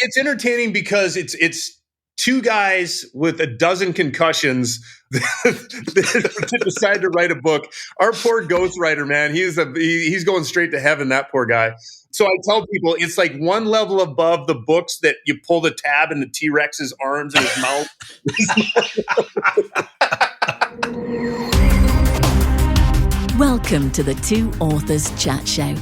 It's entertaining because it's two guys with a dozen concussions that decide to write a book. Our poor ghostwriter, man, he's going straight to heaven, that poor guy. So I tell people it's like one level above the books that you pull the tab in the T-Rex's arms and his mouth. Welcome to the Two Authors Chat Show,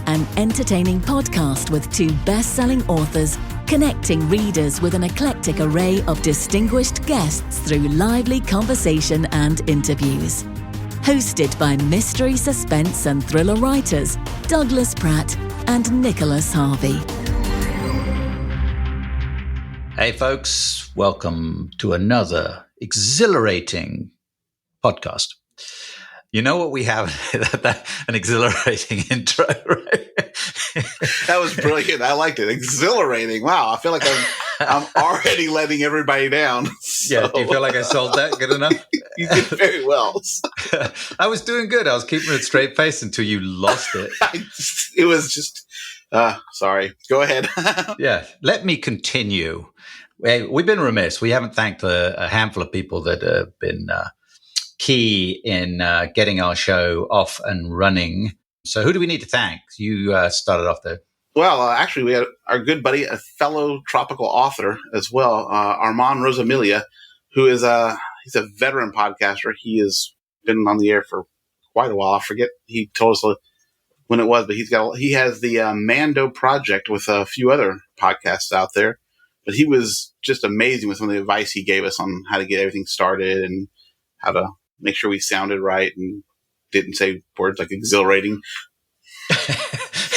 an entertaining podcast with two best-selling authors connecting readers with an eclectic array of distinguished guests through lively conversation and interviews. Hosted by mystery, suspense and thriller writers Douglas Pratt and Nicholas Harvey. Hey folks, welcome to another exhilarating podcast. You know what we have? An exhilarating intro, right? That was brilliant. I liked it. Exhilarating. Wow. I feel like I'm already letting everybody down. So. Yeah. Do you feel like I sold that good enough? You did very well. I was doing good. I was keeping a straight face until you lost it. It was just, sorry. Go ahead. Yeah. Let me continue. We've been remiss. We haven't thanked a handful of people that have been key in getting our show off and running. So who do we need to thank? You started off there. Well, actually, we had our good buddy, a fellow tropical author as well, Armand Rosamilia, who is he's a veteran podcaster. He has been on the air for quite a while. I forget he told us when it was, but he has the Mando Project with a few other podcasts out there. But he was just amazing with some of the advice he gave us on how to get everything started and how to make sure we sounded right and didn't say words like exhilarating.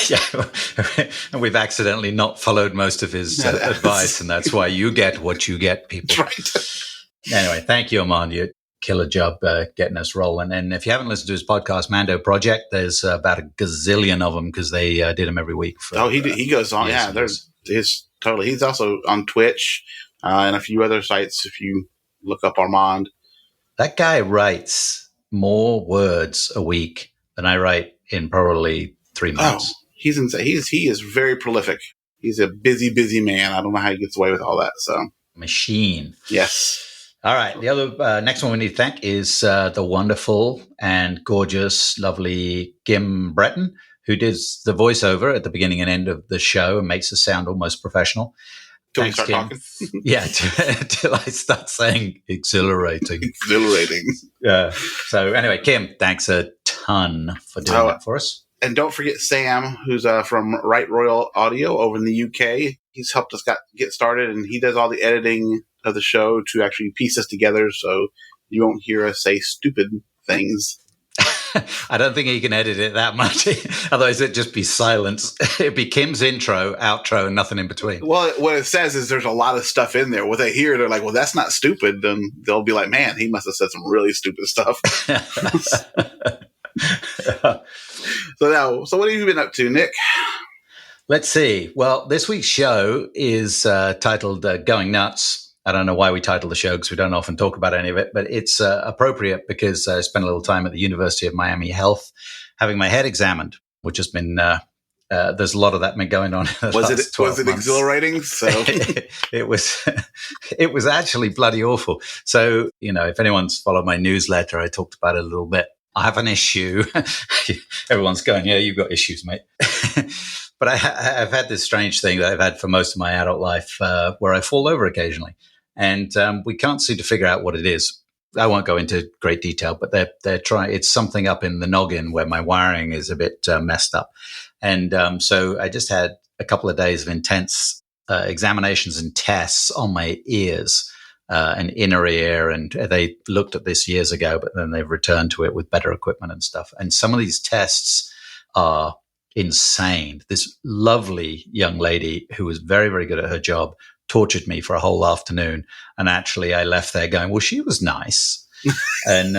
Yeah, and we've accidentally not followed most of his advice, and that's why you get what you get, people. Right. Anyway, thank you, Armand. You killer job getting us rolling. And if you haven't listened to his podcast, Mando Project, there's about a gazillion of them because they did them every week. He goes on. Yeah, totally. He's also on Twitch and a few other sites. If you look up Armand. That guy writes more words a week than I write in probably 3 months. Oh, he's insane. He is very prolific. He's a busy man. I don't know how he gets away with all that. So machine. Yes. All right. The other next one we need to thank is the wonderful and gorgeous, lovely Kim Breton, who does the voiceover at the beginning and end of the show and makes us sound almost professional. Till we start talking. Yeah, till I start saying exhilarating. Exhilarating. Yeah. So anyway, Kim, thanks a ton for doing that for us. And don't forget Sam, who's from Right Royal Audio over in the UK. He's helped us get started, and he does all the editing of the show to actually piece us together so you won't hear us say stupid things. I don't think he can edit it that much. Otherwise, it'd just be silence. It'd be Kim's intro, outro, and nothing in between. Well, what it says is there's a lot of stuff in there. What they hear, they're like, well, that's not stupid. Then they'll be like, man, he must have said some really stupid stuff. So what have you been up to, Nick? Let's see. Well, this week's show is titled Going Nuts. I don't know why we title the show because we don't often talk about any of it, but it's appropriate because I spent a little time at the University of Miami Health having my head examined, which has been there's a lot of that been going on. Was it exhilarating? So it was actually bloody awful. So, if anyone's followed my newsletter, I talked about it a little bit. I have an issue. Everyone's going, yeah, you've got issues, mate. But I've had this strange thing that I've had for most of my adult life where I fall over occasionally. And we can't seem to figure out what it is. I won't go into great detail, but they're trying. It's something up in the noggin where my wiring is a bit messed up. And so I just had a couple of days of intense examinations and tests on my ears, an inner ear. And they looked at this years ago, but then they've returned to it with better equipment and stuff. And some of these tests are insane. This lovely young lady who was very, very good at her job tortured me for a whole afternoon. And actually I left there going, well, she was nice. And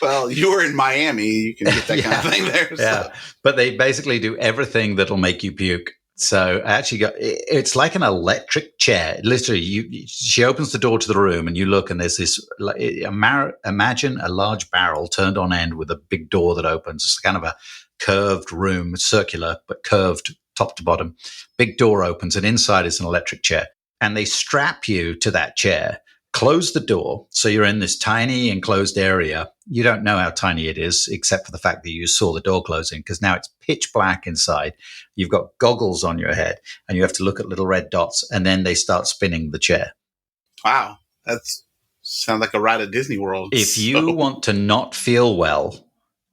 well, you were in Miami. You can get that kind of thing there. So. Yeah. But they basically do everything that'll make you puke. So I actually it's like an electric chair. Literally, she opens the door to the room and you look and there's this, imagine a large barrel turned on end with a big door that opens. It's kind of a curved room, circular, but curved top to bottom. Big door opens, and inside is an electric chair. And they strap you to that chair, close the door. So you're in this tiny enclosed area. You don't know how tiny it is, except for the fact that you saw the door closing, because now it's pitch black inside. You've got goggles on your head, and you have to look at little red dots, and then they start spinning the chair. Wow. That's sounds like a ride at Disney World. If you want to not feel well,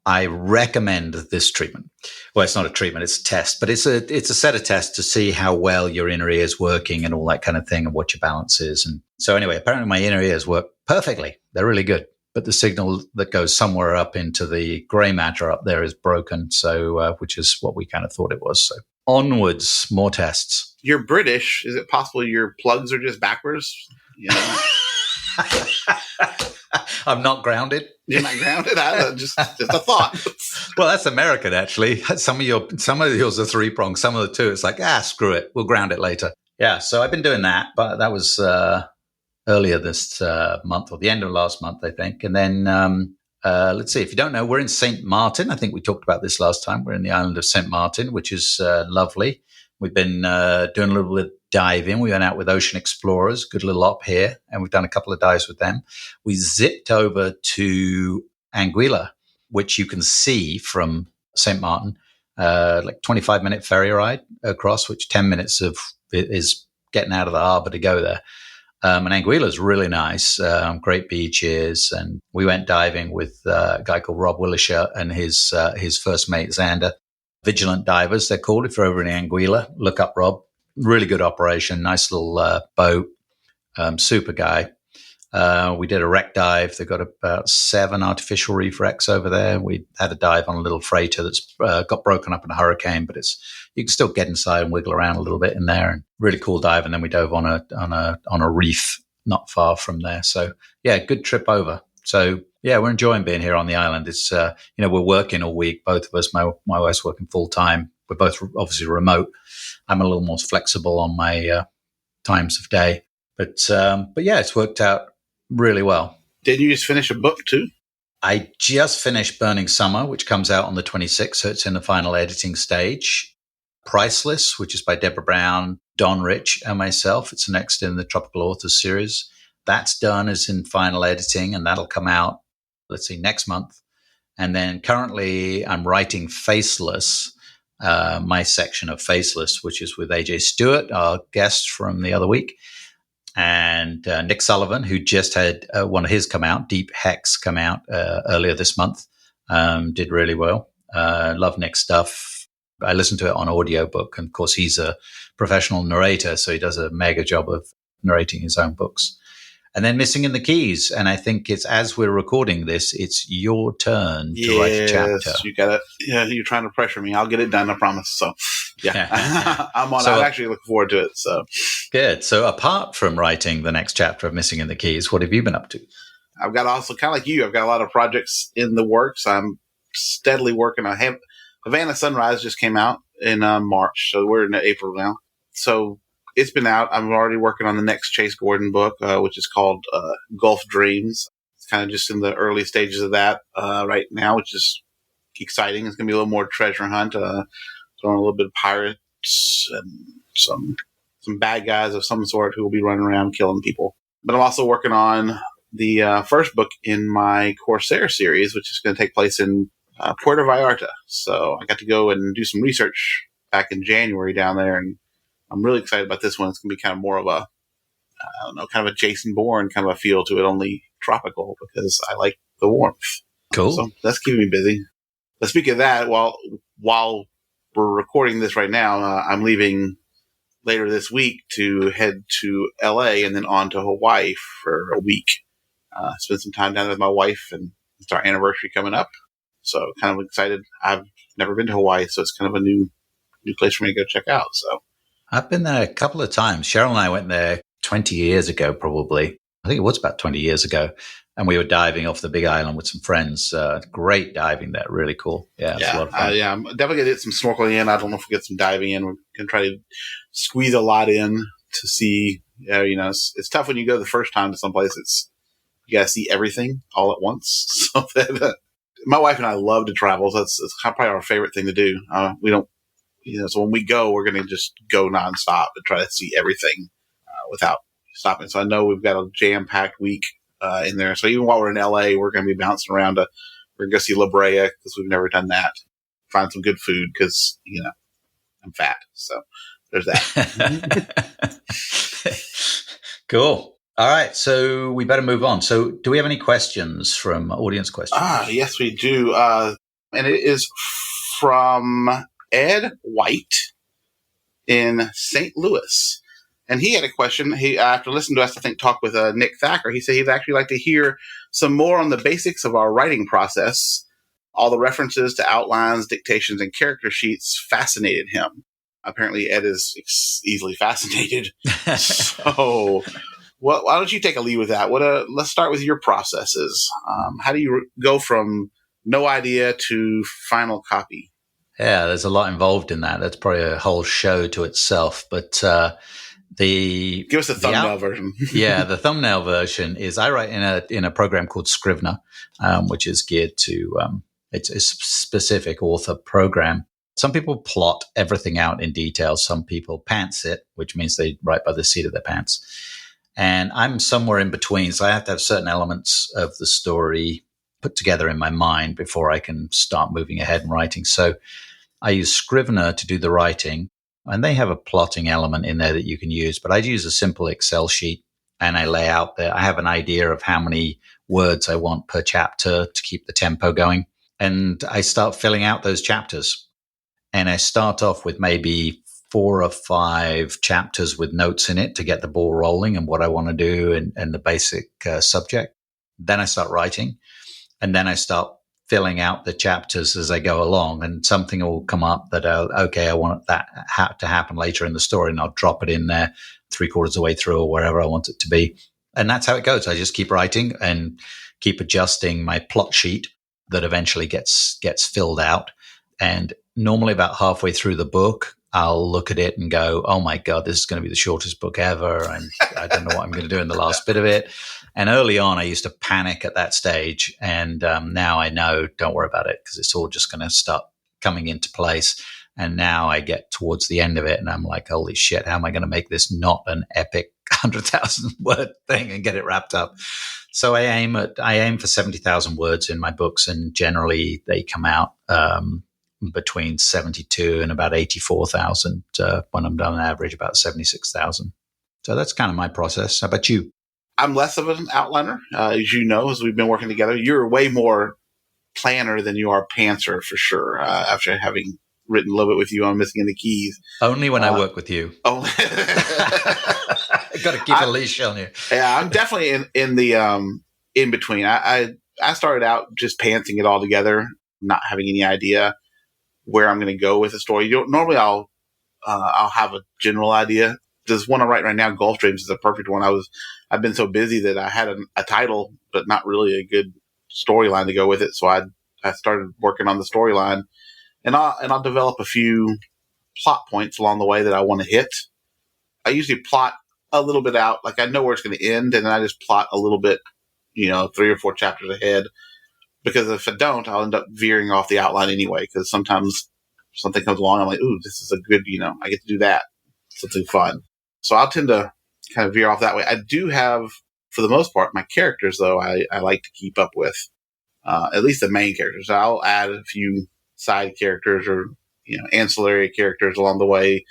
I recommend this treatment. Well, it's not a treatment, it's a test, but it's a set of tests to see how well your inner ear is working and all that kind of thing and what your balance is. And so anyway, apparently my inner ears work perfectly. They're really good. But the signal that goes somewhere up into the gray matter up there is broken. So, which is what we kind of thought it was. So onwards, more tests. You're British. Is it possible your plugs are just backwards? You know? I'm not grounded. You're not grounded. Just a thought. Well, that's American, actually. Some of yours are 3-pronged. Some of the 2, it's like, screw it. We'll ground it later. Yeah. So I've been doing that, but that was earlier this month, or the end of last month, I think. And then let's see. If you don't know, we're in St. Martin. I think we talked about this last time. We're in the island of St. Martin, which is lovely. We've been doing a little bit of diving. We went out with Ocean Explorers, good little op here, and we've done a couple of dives with them. We zipped over to Anguilla, which you can see from St. Martin, like 25-minute ferry ride across, which 10 minutes of it is getting out of the harbor to go there. And Anguilla is really nice, great beaches. And we went diving with a guy called Rob Willisher and his first mate, Xander. Vigilant divers, they're called. If you're over in Anguilla, look up Rob. Really good operation, nice little boat, super guy. We did a wreck dive. They've got about 7 artificial reef wrecks over there. We had a dive on a little freighter that's got broken up in a hurricane, but you can still get inside and wiggle around a little bit in there. And really cool dive. And then we dove on a reef not far from there. So yeah, good trip over. So yeah, we're enjoying being here on the island. It's we're working all week, both of us. My wife's working full time. We're both obviously remote. I'm a little more flexible on my times of day, but yeah, it's worked out really well. Did you just finish a book too? I just finished Burning Summer, which comes out on the 26th, so it's in the final editing stage. Priceless, which is by Deborah Brown, Don Rich, and myself. It's next in the Tropical Authors series. That's done, is in final editing, and that'll come out, let's see, next month. And then currently I'm writing Faceless, my section of Faceless, which is with AJ Stewart, our guest from the other week, and Nick Sullivan, who just had one of his come out, Deep Hex, come out earlier this month. Did really well. Love Nick's stuff. I listened to it on audiobook, and of course he's a professional narrator, so he does a mega job of narrating his own books. And then Missing in the Keys. And I think it's, as we're recording this, it's your turn to write a chapter. You got it. Yeah, you're trying to pressure me. I'll get it done, I promise. So, yeah. I'm actually looking forward to it. So good. So apart from writing the next chapter of Missing in the Keys, what have you been up to? I've got also, kind of like you, I've got a lot of projects in the works. I'm steadily working on Havana Sunrise just came out in March. So we're in April now. So it's been out. I'm already working on the next Chase Gordon book, which is called Gulf Dreams. It's kind of just in the early stages of that right now, which is exciting. It's going to be a little more treasure hunt, throwing a little bit of pirates and some bad guys of some sort who will be running around killing people. But I'm also working on the first book in my Corsair series, which is going to take place in Puerto Vallarta. So I got to go and do some research back in January down there, and I'm really excited about this one. It's going to be kind of more of a, kind of a Jason Bourne kind of a feel to it, only tropical, because I like the warmth. Cool. So that's keeping me busy. But speaking of that, while we're recording this right now, I'm leaving later this week to head to LA and then on to Hawaii for a week. Spend some time down there with my wife, and it's our anniversary coming up. So kind of excited. I've never been to Hawaii, so it's kind of a new place for me to go check out. So I've been there a couple of times. Cheryl and I went there 20 years ago, probably. I think it was about 20 years ago. And we were diving off the Big Island with some friends. Great diving there. Really cool. Yeah, it's a lot of fun. I'm definitely going to get some snorkeling in. I don't know if we'll get some diving in. We're going to try to squeeze a lot in to see. It's tough when you go the first time to someplace. You got to see everything all at once. So my wife and I love to travel. So it's probably our favorite thing to do. We don't So when we go, we're going to just go nonstop and try to see everything without stopping. So I know we've got a jam-packed week in there. So even while we're in LA, we're going to be bouncing around. We're going to go see La Brea because we've never done that. Find some good food because, I'm fat. So there's that. Cool. All right. So we better move on. So do we have any questions from audience questions? Yes, we do. And it is from Ed White in St. Louis. And he had a question. He, after listening to us, I think, talk with Nick Thacker, he said he'd actually like to hear some more on the basics of our writing process. All the references to outlines, dictations, and character sheets fascinated him. Apparently, Ed is easily fascinated. So, why don't you take a lead with that? Let's start with your processes. How do you go from no idea to final copy? Yeah, there's a lot involved in that. That's probably a whole show to itself. But give us the thumbnail version. Yeah, the thumbnail version is I write in a program called Scrivener, which is geared to it's a specific author program. Some people plot everything out in detail. Some people pants it, which means they write by the seat of their pants. And I'm somewhere in between. So I have to have certain elements of the story put together in my mind before I can start moving ahead and writing. So I use Scrivener to do the writing, and they have a plotting element in there that you can use. But I use a simple Excel sheet, and I lay out there. I have an idea of how many words I want per chapter to keep the tempo going. And I start filling out those chapters. And I start off with maybe 4 or 5 chapters with notes in it to get the ball rolling and what I want to do and the basic subject. Then I start writing. And then I start filling out the chapters as I go along. And something will come up that, I want that to happen later in the story. And I'll drop it in there 3/4 of the way through or wherever I want it to be. And that's how it goes. I just keep writing and keep adjusting my plot sheet that eventually gets filled out. And normally about halfway through the book, I'll look at it and go, oh my God, this is going to be the shortest book ever. And I don't know what I'm going to do in the last bit of it. And early on, I used to panic at that stage. And now I know, don't worry about it, because it's all just going to start coming into place. And now I get towards the end of it and I'm like, holy shit, how am I going to make this not an epic 100,000 word thing and get it wrapped up? So I aim for 70,000 words in my books, and generally they come out between 72 and about 84,000. When I'm done, on average about 76,000. So that's kind of my process. How about you? I'm less of an outliner, as you know, as we've been working together. You're way more planner than you are pantser, for sure. After having written a little bit with you on Missing in the Keys. Only when I work with you. Only. I got to keep a leash on you. Yeah, I'm definitely in the in between. I started out just pantsing it all together, not having any idea where I'm going to go with the story. Normally I'll have a general idea. This one I'm writing right now, Gulf Dreams, is a perfect one. I've been so busy that I had a title, but not really a good storyline to go with it. So I started working on the storyline, and I'll develop a few plot points along the way that I want to hit. I usually plot a little bit out, like I know where it's going to end, and then I just plot a little bit, 3 or 4 chapters ahead. Because if I don't, I'll end up veering off the outline anyway. Because sometimes something comes along, I'm like, ooh, this is a good, I get to do that. Something fun. So I'll tend to kind of veer off that way. I do have, for the most part, my characters, though, I like to keep up with. At least the main characters. I'll add a few side characters or, ancillary characters along the way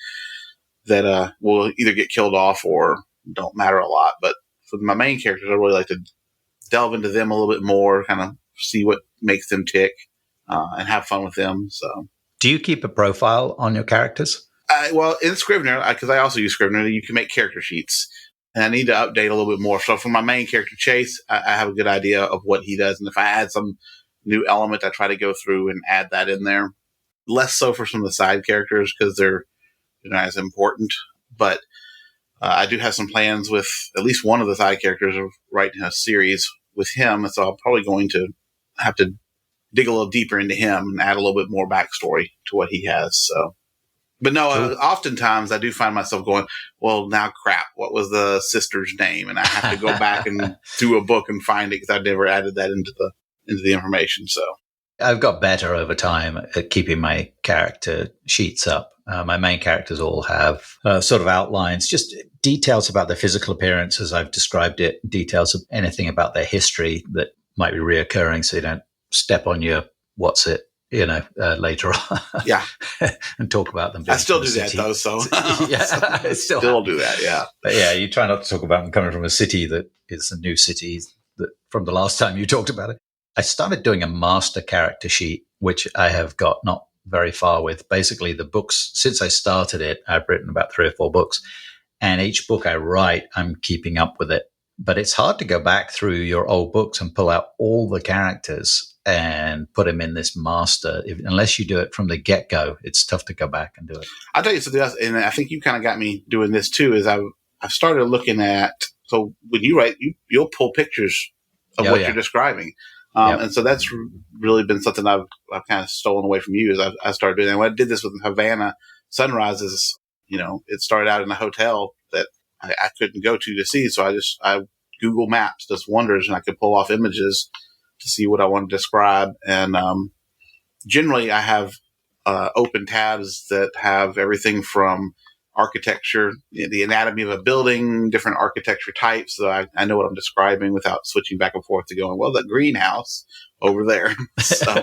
that will either get killed off or don't matter a lot. But for my main characters, I really like to delve into them a little bit more, kind of see what makes them tick, and have fun with them. So, do you keep a profile on your characters? Well, in Scrivener, because I also use Scrivener, you can make character sheets, and I need to update a little bit more. So for my main character, Chase, I have a good idea of what he does, and if I add some new element, I try to go through and add that in there. Less so for some of the side characters because they're not as important, but I do have some plans with at least one of the side characters of writing a series with him, and so I'm probably going to have to dig a little deeper into him and add a little bit more backstory to what he has. So, but no, oftentimes I do find myself going, well, now crap, what was the sister's name? And I have to go back and do a book and find it because I never added that into the information. So I've got better over time at keeping my character sheets up. My main characters all have sort of outlines, just details about their physical appearance as I've described it, details of anything about their history that might be reoccurring, so you don't step on your later on. Yeah. And talk about them. I still do that though. So yeah, I still do that. Yeah. But yeah, you try not to talk about them coming from a city that is a new city that from the last time you talked about it. I started doing a master character sheet, which I have got not very far with. Basically, the books, since I started it, I've written about 3 or 4 books. And each book I write, I'm keeping up with it. But it's hard to go back through your old books and pull out all the characters and put them in this master. Unless you do it from the get-go, it's tough to go back and do it. I'll tell you something else, and I think you kind of got me doing this too, is I've started looking at, so when you write, you'll pull pictures of what you're describing. And so that's really been something I've kind of stolen away from you, is I started doing that. When I did this with Havana Sunrises, it started out in a hotel that I couldn't go to see. So I Google Maps does wonders, and I could pull off images to see what I want to describe. And generally I have open tabs that have everything from architecture, the anatomy of a building, different architecture types. So I know what I'm describing without switching back and forth to going, well, the greenhouse over there. So.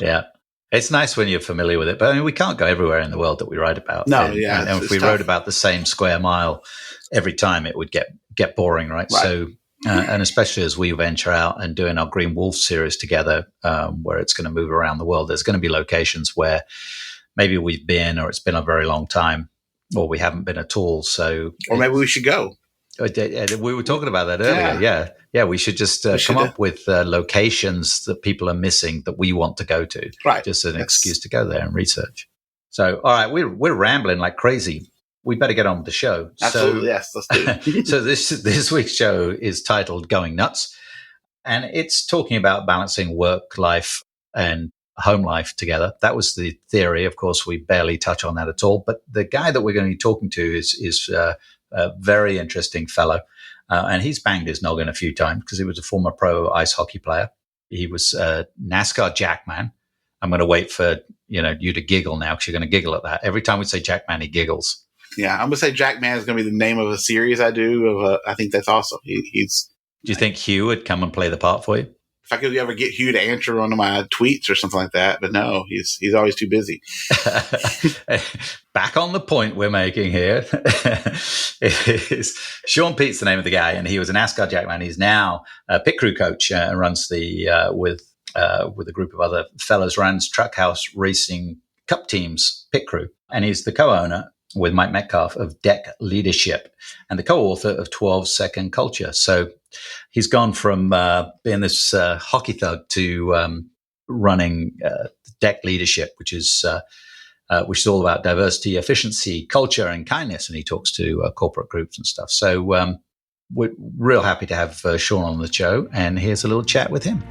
Yeah. It's nice when you're familiar with it, but I mean, we can't go everywhere in the world that we write about. No, and if we wrote about the same square mile every time, it would get boring, right? So, and especially as we venture out and doing our Green Wolf series together, where it's going to move around the world, there's going to be locations where maybe we've been, or it's been a very long time, or we haven't been at all. So, or maybe we should go. We were talking about that earlier. Yeah. We should just come up with locations that people are missing that we want to go to. Right. Just an excuse to go there and research. So, all right, we're rambling like crazy. We better get on with the show. Absolutely, yes, let's do it. So this week's show is titled Going Nuts, and it's talking about balancing work life and home life together. That was the theory. Of course, we barely touch on that at all. But the guy that we're going to be talking to is a very interesting fellow. And he's banged his noggin a few times because he was a former pro ice hockey player. He was a NASCAR jackman. I'm going to wait for you to giggle now, because you're going to giggle at that. Every time we say jackman, he giggles. Yeah, I'm going to say Jackman is going to be the name of a series I do. I think that's awesome. He's. Do you think Hugh would come and play the part for you? If I could ever get Hugh to answer one of my tweets or something like that, but no, he's always too busy. Back on the point we're making here is Shaun Peet's the name of the guy, and he was an NASCAR jackman. He's now a pit crew coach and runs with a group of other fellas, runs Truckhouse Racing Cup Team's pit crew, and he's the co-owner with Mike Metcalf of Deck Leadership and the co-author of 12-Second Culture. So he's gone from being this hockey thug to running Deck Leadership, which is all about diversity, efficiency, culture, and kindness. And he talks to corporate groups and stuff. So we're real happy to have Shaun on the show. And here's a little chat with him.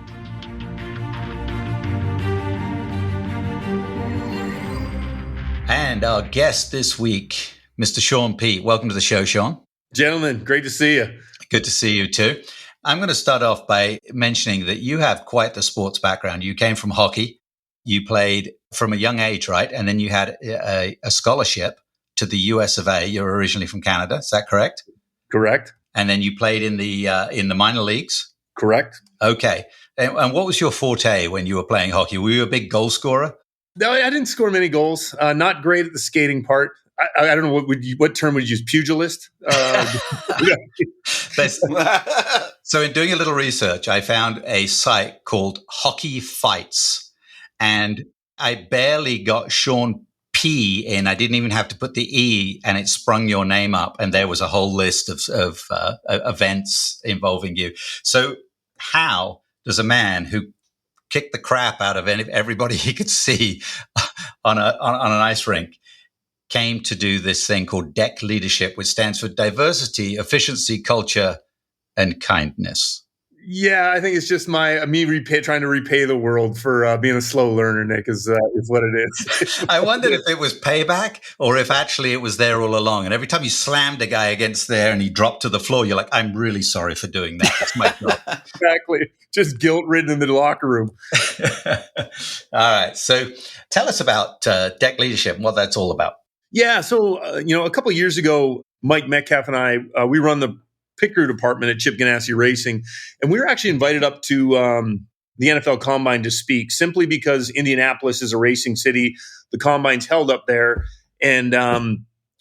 And our guest this week, Mr. Shaun Peet. Welcome to the show, Shaun. Gentlemen, great to see you. Good to see you too. I'm going to start off by mentioning that you have quite the sports background. You came from hockey. You played from a young age, right? And then you had a scholarship to the US of A. You're originally from Canada. Is that correct? Correct. And then you played in the minor leagues? Correct. Okay. And what was your forte when you were playing hockey? Were you a big goal scorer? No, I didn't score many goals. Not great at the skating part. I don't know what term would you use? Pugilist. So in doing a little research, I found a site called Hockey Fights, and I barely got Shaun P in. I didn't even have to put the E, and it sprung your name up, and there was a whole list of events involving you. So how does a man who kicked the crap out of everybody he could see on an ice rink came to do this thing called Deck Leadership, which stands for diversity, efficiency, culture, and kindness? Yeah, I think it's just trying to repay the world for being a slow learner, Nick, is what it is. I wondered if it was payback or if actually it was there all along. And every time you slammed a guy against there and he dropped to the floor, you're like, I'm really sorry for doing that. That's my job. Exactly. Just guilt-ridden in the locker room. All right. So tell us about deck leadership and what that's all about. Yeah. So, a couple of years ago, Mike Metcalf and I, we run the pit crew department at Chip Ganassi Racing, and we were actually invited up to the NFL Combine to speak, simply because Indianapolis is a racing city. The Combine's held up there, and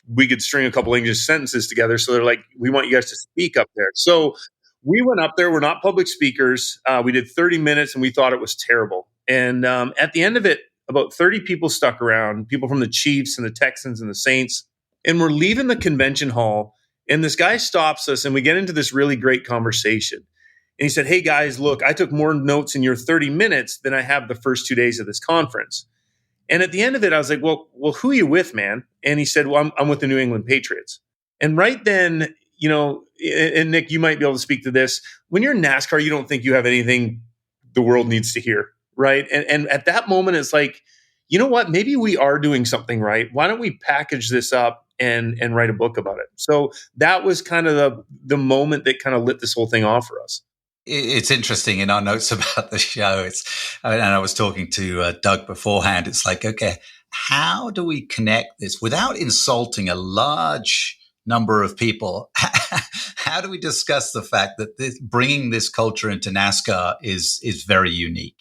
we could string a couple English sentences together. So they're like, we want you guys to speak up there. So we went up there. We're not public speakers. We did 30 minutes, and we thought it was terrible. And at the end of it, about 30 people stuck around, people from the Chiefs and the Texans and the Saints. And we're leaving the convention hall, and this guy stops us, and we get into this really great conversation. And he said, hey, guys, look, I took more notes in your 30 minutes than I have the first 2 days of this conference. And at the end of it, I was like, well, who are you with, man? And he said, well, I'm with the New England Patriots. And right then, and Nick, you might be able to speak to this. When you're in NASCAR, you don't think you have anything the world needs to hear, right? And at that moment, it's like, you know what? Maybe we are doing something right. Why don't we package this up and write a book about it? So that was kind of the moment that kind of lit this whole thing off for us. It's interesting in our notes about the show. And I was talking to Doug beforehand. It's like, okay, how do we connect this without insulting a large number of people? How do we discuss the fact that bringing this culture into NASCAR is very unique?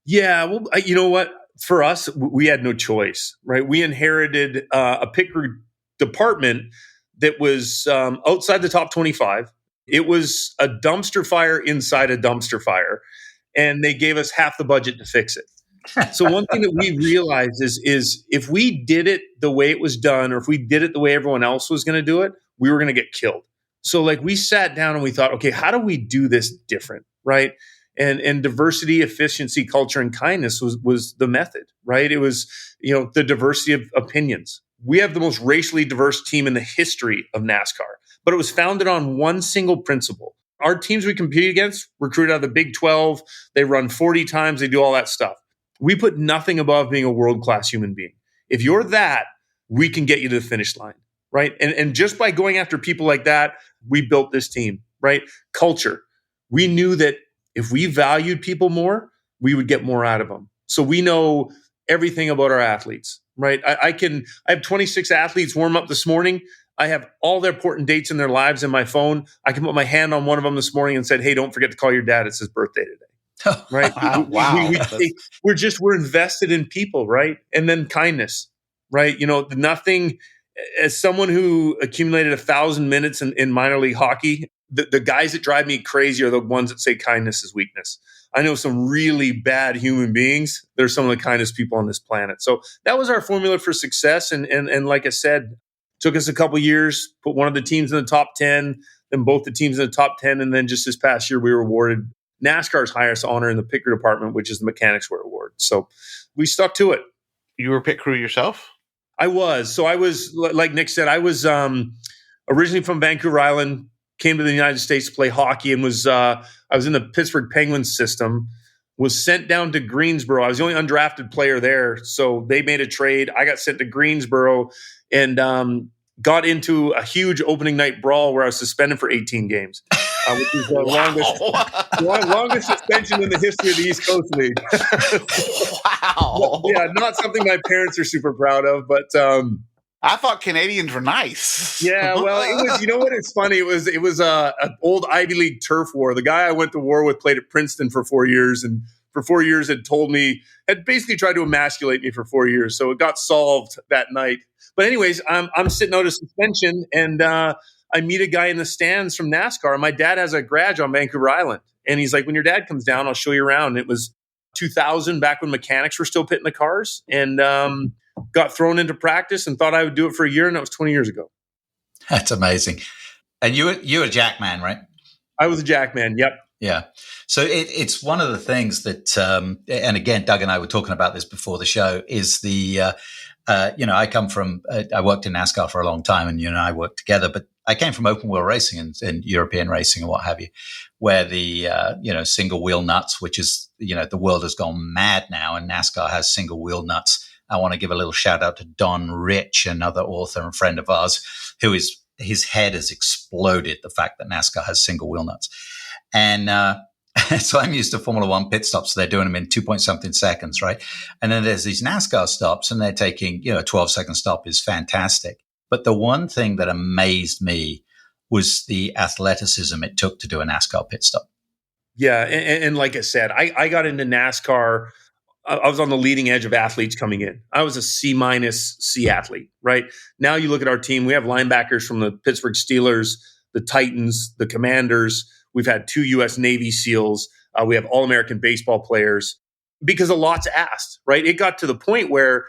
Yeah, well, you know what? For us, we had no choice, right? We inherited a pit crew department that was outside the top 25. It was a dumpster fire inside a dumpster fire, and they gave us half the budget to fix it. So one thing that we realized is if we did it the way it was done, or if we did it the way everyone else was going to do it, we were going to get killed. So like we sat down and we thought, okay, how do we do this different, right? And diversity, efficiency, culture, and kindness was the method, right? It was, the diversity of opinions. We have the most racially diverse team in the history of NASCAR, but it was founded on one single principle. Our teams we compete against recruit out of the Big 12. They run 40 times. They do all that stuff. We put nothing above being a world-class human being. If you're that, we can get you to the finish line, right? And just by going after people like that, we built this team, right? Culture. We knew that if we valued people more, we would get more out of them. So we know everything about our athletes, right? I have 26 athletes warm up this morning. I have all their important dates in their lives in my phone. I can put my hand on one of them this morning and said, hey, don't forget to call your dad. It's his birthday today. Right? Wow. We're invested in people, right? And then kindness, right? Nothing, as someone who accumulated 1,000 minutes in minor league hockey, the guys that drive me crazy are the ones that say kindness is weakness. I know some really bad human beings. They're some of the kindest people on this planet. So that was our formula for success. And like I said, took us a couple years, put one of the teams in the top 10, then both the teams in the top 10. And then just this past year, we were awarded NASCAR's highest honor in the pit crew department, which is the Mechanics Wear Award. So we stuck to it. You were pit crew yourself? I was. So I was, like Nick said, I was originally from Vancouver Island, came to the United States to play hockey, and I was in the Pittsburgh Penguins system, was sent down to Greensboro. I was the only undrafted player there. So they made a trade. I got sent to Greensboro and got into a huge opening night brawl where I was suspended for 18 games, which is the longest suspension in the history of the East Coast League. Wow. Yeah, not something my parents are super proud of, but I thought Canadians were nice. Yeah, well, it was. You know what? It's funny. It was an old Ivy League turf war. The guy I went to war with played at Princeton for 4 years, and for 4 years had basically tried to emasculate me for 4 years. So it got solved that night. But anyways, I'm sitting out a suspension, and I meet a guy in the stands from NASCAR. My dad has a garage on Vancouver Island, and he's like, "When your dad comes down, I'll show you around." And it was 2000, back when mechanics were still pitting the cars, and got thrown into practice and thought I would do it for a year, and that was 20 years ago. That's amazing. And you're a jackman, right? I was a jackman. Yep. Yeah. So it's one of the things that, and again, Doug and I were talking about this before the show, is the I come from, I worked in NASCAR for a long time, and you and I worked together, but I came from open wheel racing and European racing and what have you, where the, single wheel nuts, which is, the world has gone mad now, and NASCAR has single wheel nuts. I want to give a little shout out to Don Rich, another author and friend of ours, his head has exploded, the fact that NASCAR has single wheel nuts. And, so I'm used to Formula One pit stops. So they're doing them in 2 point something seconds, right? And then there's these NASCAR stops, and they're taking, a 12-second stop is fantastic. But the one thing that amazed me was the athleticism it took to do a NASCAR pit stop. Yeah. And like I said, I got into NASCAR. I was on the leading edge of athletes coming in. I was a C- athlete, right? Now you look at our team, we have linebackers from the Pittsburgh Steelers, the Titans, the Commanders. We've had 2 U.S. Navy SEALs. We have All-American baseball players because a lot's asked, right? It got to the point where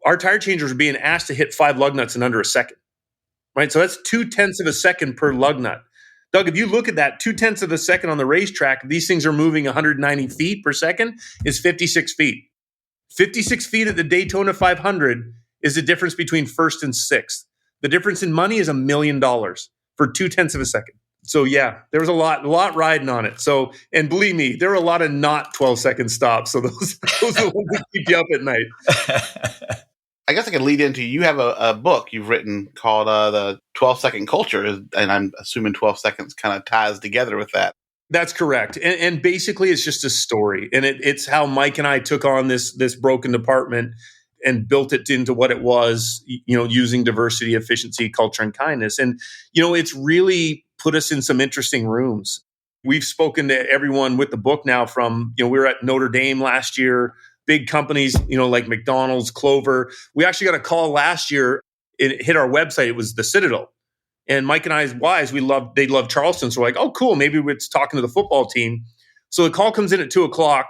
our tire changers were being asked to hit 5 lug nuts in under a second, right? So that's 0.2 of a second per lug nut. Doug, if you look at that, 0.2 of a second on the racetrack, these things are moving 190 feet per second, is 56 feet. 56 feet at the Daytona 500 is the difference between first and sixth. The difference in money is $1 million for 0.2 of a second. So yeah, there was a lot riding on it. So, and believe me, there were a lot of not 12-second stops. So those are the ones that keep you up at night. I guess I could lead into, you have a book you've written called the 12-Second Culture, and I'm assuming 12 seconds kind of ties together with that. That's correct. And basically it's just a story. And it's how Mike and I took on this broken department and built it into what it was, using diversity, efficiency, culture, and kindness. And, it's really put us in some interesting rooms. We've spoken to everyone with the book now from, we were at Notre Dame last year, big companies, like McDonald's, Clover. We actually got a call last year. It hit our website. It was the Citadel. And Mike and I's wives, they love Charleston. So we're like, oh, cool. Maybe it's talking to the football team. So the call comes in at 2:00.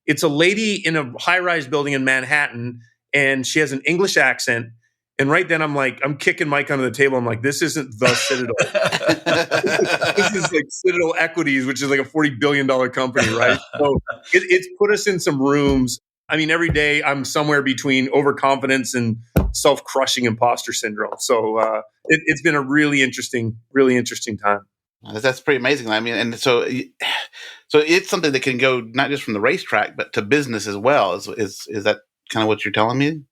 It's a lady in a high-rise building in Manhattan, and she has an English accent. And right then I'm kicking Mike under the table. I'm like, this isn't the Citadel. This is like Citadel Equities, which is like a $40 billion company, right? So it's put us in some rooms. I mean, every day I'm somewhere between overconfidence and self-crushing imposter syndrome. So it's been a really interesting time. That's pretty amazing. I mean, and so it's something that can go not just from the racetrack, but to business as well. Is that kind of what you're telling me?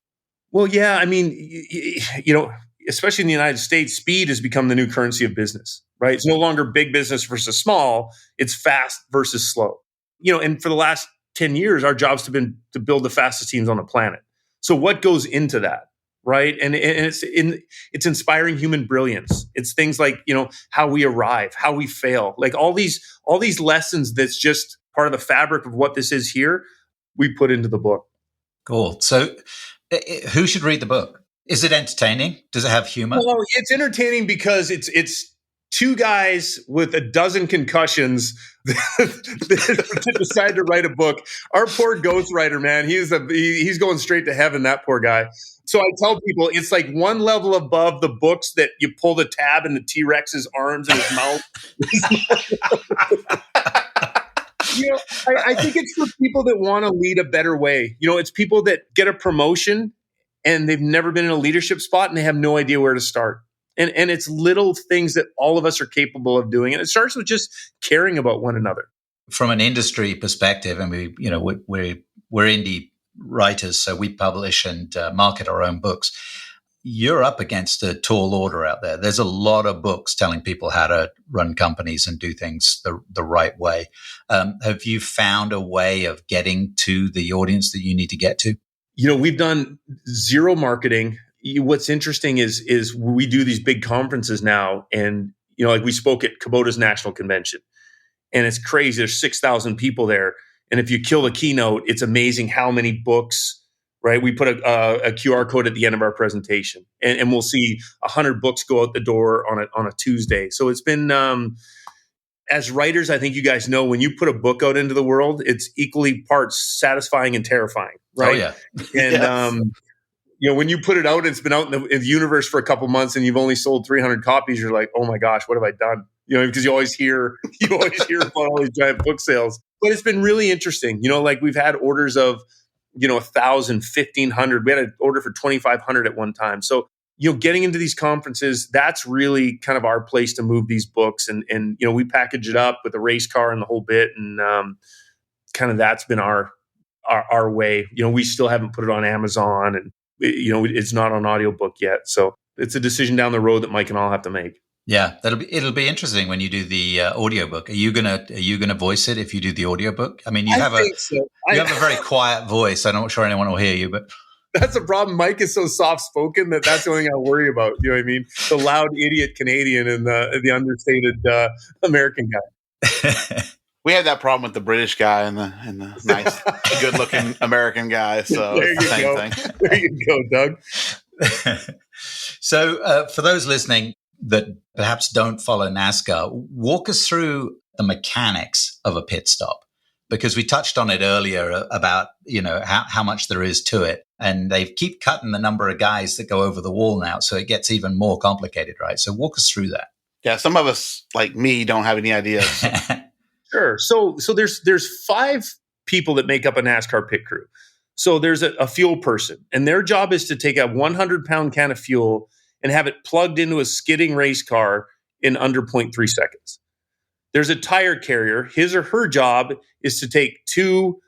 Well, yeah. I mean, especially in the United States, speed has become the new currency of business, right? It's no longer big business versus small. It's fast versus slow. And for the last 10 years, our job's been to build the fastest teams on the planet. So what goes into that, right? And it's inspiring human brilliance. It's things like, how we arrive, how we fail, like all these lessons that's just part of the fabric of what this is here, we put into the book. Cool. So who should read the book? Is it entertaining? Does it have humor? Well, it's entertaining because it's 2 guys with 12 concussions that decide to write a book. Our poor ghostwriter, man, he's going straight to heaven, that poor guy. So I tell people it's like one level above the books that you pull the tab in the T-Rex's arms and his mouth. I think it's for people that want to lead a better way. It's people that get a promotion and they've never been in a leadership spot and they have no idea where to start. And it's little things that all of us are capable of doing. And it starts with just caring about one another. From an industry perspective, and we're indie writers, so we publish and market our own books. You're up against a tall order out there. There's a lot of books telling people how to run companies and do things the right way. Have you found a way of getting to the audience that you need to get to? We've done zero marketing. What's interesting is we do these big conferences now, and like we spoke at Kubota's National Convention, and it's crazy. There's 6,000 people there, and if you kill the keynote, it's amazing how many books. Right, we put a QR code at the end of our presentation, and we'll see 100 books go out the door on a Tuesday. So it's been, as writers, I think you guys know, when you put a book out into the world, it's equally parts satisfying and terrifying. Right? Oh yeah, and yes. When you put it out, it's been out in the universe for a couple months, and you've only sold 300 copies. You're like, oh my gosh, what have I done? Because you always hear about all these giant book sales. But it's been really interesting. Like we've had orders of 1,000, 1,500. We had an order for 2,500 at one time. So, getting into these conferences, that's really kind of our place to move these books. And we package it up with a race car and the whole bit. And kind of that's been our way. We still haven't put it on Amazon, and it's not on audiobook yet. So it's a decision down the road that Mike and I'll have to make. Yeah, it'll be interesting when you do the audiobook. Are you gonna voice it if you do the audiobook? I mean, you have a very quiet voice. I'm not sure anyone will hear you, but that's the problem. Mike is so soft spoken that's the only thing I worry about. You know what I mean? The loud idiot Canadian and the understated American guy. We had that problem with the British guy and the nice, good-looking American guy. So there it's the same thing. There you go, Doug. So for those listening that perhaps don't follow NASCAR, walk us through the mechanics of a pit stop, because we touched on it earlier about, how much there is to it. And they keep cutting the number of guys that go over the wall now. So it gets even more complicated, right? So walk us through that. Yeah. Some of us, like me, don't have any idea. Sure. So there's 5 people that make up a NASCAR pit crew. So there's a fuel person, and their job is to take a 100-pound can of fuel and have it plugged into a skidding race car in under 0.3 seconds. There's a tire carrier. His or her job is to take 2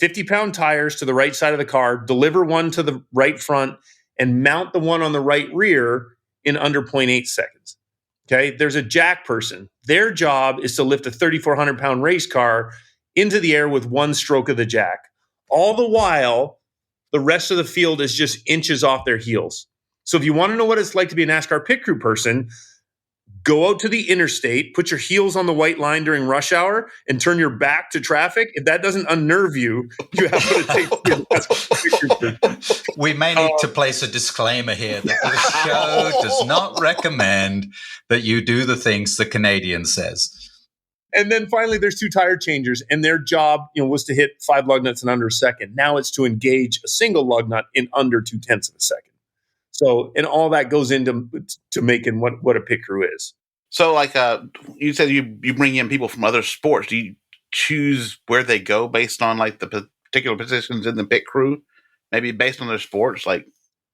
50-pound tires to the right side of the car, deliver one to the right front, and mount the one on the right rear in under 0.8 seconds. Okay, there's a jack person. Their job is to lift a 3,400-pound race car into the air with one stroke of the jack. All the while, the rest of the field is just inches off their heels. So if you want to know what it's like to be a NASCAR pit crew person, go out to the interstate, put your heels on the white line during rush hour, and turn your back to traffic. If that doesn't unnerve you, you have what it takes to be a NASCAR pit crew person. We may need to place a disclaimer here that the show does not recommend that you do the things the Canadian says. And then finally, there's 2 tire changers, and their job, was to hit 5 lug nuts in under a second. Now it's to engage a single lug nut in under 0.2 of a second. So, and all that goes into making what a pit crew is. So, like you said, you bring in people from other sports. Do you choose where they go based on like the particular positions in the pit crew? Maybe based on their sports, like.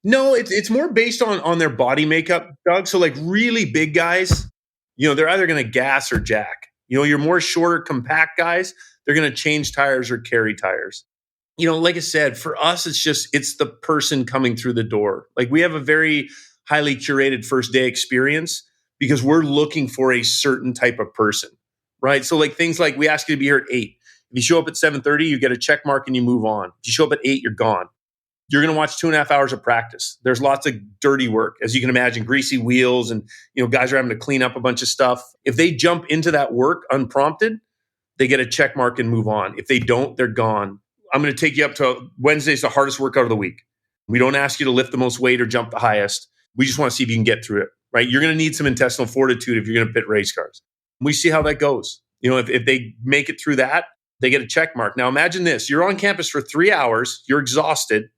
No, it's more based on their body makeup, Doug. So like really big guys, they're either going to gas or jack. Your more shorter, compact guys, they're going to change tires or carry tires. Like I said, for us, it's the person coming through the door. Like we have a very highly curated first day experience because we're looking for a certain type of person, right? So like things like we ask you to be here at 8. If you show up at 7:30, you get a check mark and you move on. If you show up at 8, you're gone. You're going to watch 2.5 hours of practice. There's lots of dirty work, as you can imagine, greasy wheels, and guys are having to clean up a bunch of stuff. If they jump into that work unprompted, they get a check mark and move on. If they don't, they're gone. I'm going to take you up to Wednesday's the hardest workout of the week. We don't ask you to lift the most weight or jump the highest. We just want to see if you can get through it, right? You're going to need some intestinal fortitude if you're going to pit race cars. We see how that goes. If they make it through that, they get a check mark. Now imagine this. You're on campus for 3 hours. You're exhausted.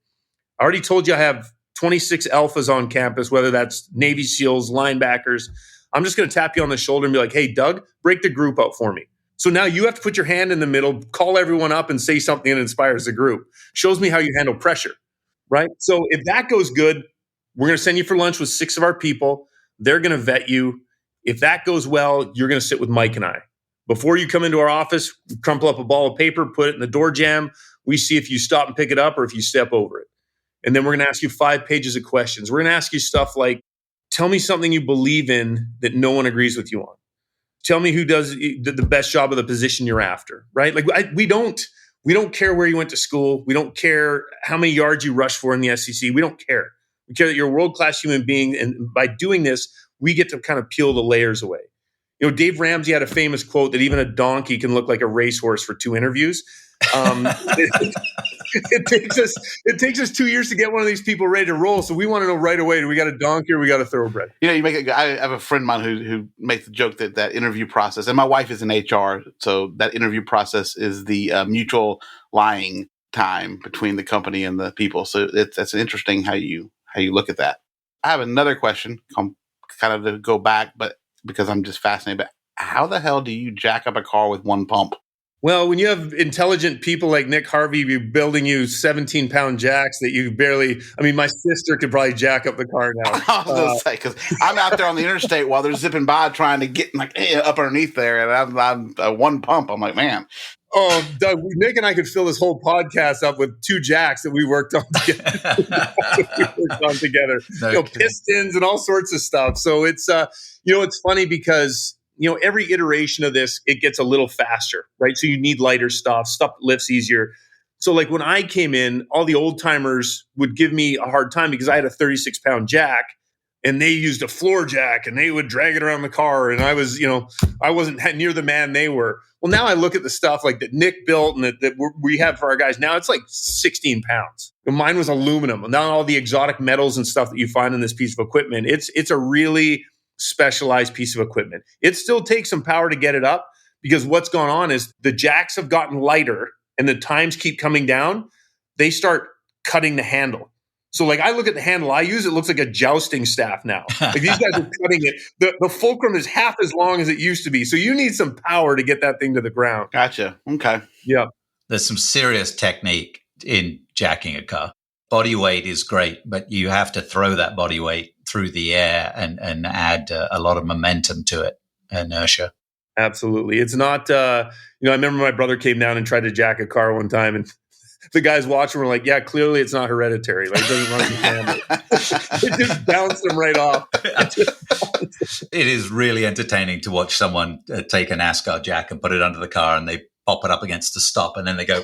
I already told you I have 26 alphas on campus, whether that's Navy SEALs, linebackers. I'm just going to tap you on the shoulder and be like, hey, Doug, break the group up for me. So now you have to put your hand in the middle, call everyone up and say something that inspires the group. Shows me how you handle pressure, right? So if that goes good, we're going to send you for lunch with 6 of our people. They're going to vet you. If that goes well, you're going to sit with Mike and I. Before you come into our office, crumple up a ball of paper, put it in the door jamb. We see if you stop and pick it up or if you step over it. And then we're going to ask you 5 pages of questions. We're going to ask you stuff like, tell me something you believe in that no one agrees with you on. Tell me who does the best job of the position you're after, right? Like we don't care where you went to school. We don't care how many yards you rush for in the SEC. We don't care. We care that you're a world-class human being. And by doing this, we get to kind of peel the layers away. Dave Ramsey had a famous quote that even a donkey can look like a racehorse for 2 interviews. It takes us 2 years to get one of these people ready to roll. So we want to know right away, do we got a donkey or we got a thoroughbred? I have a friend of mine who makes the joke that interview process, and my wife is in HR, so that interview process is the mutual lying time between the company and the people. So that's interesting how you look at that. I have another question, kind of to go back, but because I'm just fascinated. But how the hell do you jack up a car with one pump? Well, when you have intelligent people like Nick Harvey building you 17-pound jacks that you barely, I mean, my sister could probably jack up the car now. I was going to say, because I'm out there on the interstate while they're zipping by trying to get like up underneath there, and I'm one pump. I'm like, man. Oh, Doug, Nick and I could fill this whole podcast up with 2 jacks that we worked on together. No pistons and all sorts of stuff. So it's, it's funny because, every iteration of this, it gets a little faster, right? So you need lighter stuff lifts easier. So like when I came in, all the old timers would give me a hard time because I had a 36-pound jack and they used a floor jack and they would drag it around the car. And I was, I wasn't near the man they were. Well, now I look at the stuff like that Nick built and that we have for our guys. Now it's like 16 pounds. And mine was aluminum. Now all the exotic metals and stuff that you find in this piece of equipment, it's a really specialized piece of equipment. It still takes some power to get it up because what's gone on is the jacks have gotten lighter and the times keep coming down. They start cutting the handle. So like I look at the handle I use, it looks like a jousting staff now. Like these guys are cutting it. The fulcrum is half as long as it used to be. So you need some power to get that thing to the ground. Gotcha. Okay. Yeah. There's some serious technique in jacking a car. Body weight is great, but you have to throw that body weight through the air and add a lot of momentum to it, inertia. Absolutely. It's not, I remember my brother came down and tried to jack a car one time and the guys watching were like, yeah, clearly it's not hereditary. Like it doesn't run in the family. It just bounced them right off. It is really entertaining to watch someone take a NASCAR jack and put it under the car and they pop it up against the stop and then they go,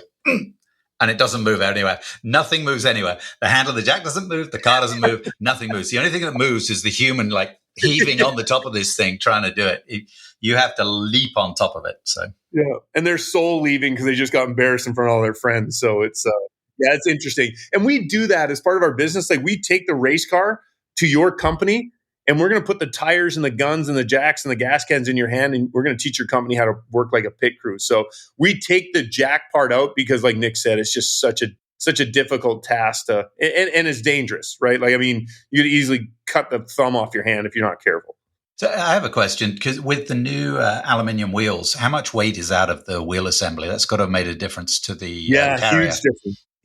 and it doesn't move anywhere. Nothing moves anywhere. The handle of the jack doesn't move. The car doesn't move. Nothing moves. The only thing that moves is the human like heaving on the top of this thing, trying to do it. You have to leap on top of it. So yeah, and they're soul leaving because they just got embarrassed in front of all their friends. So it's it's interesting, and we do that as part of our business. Like we take the race car to your company, and we're going to put the tires and the guns and the jacks and the gas cans in your hand, and we're going to teach your company how to work like a pit crew. So we take the jack part out because, like Nick said, it's just such a difficult task to, and it's dangerous, right? Like I mean, you could easily cut the thumb off your hand if you're not careful. So I have a question, because with the new aluminium wheels, how much weight is out of the wheel assembly? That's got to have made a difference to the carrier.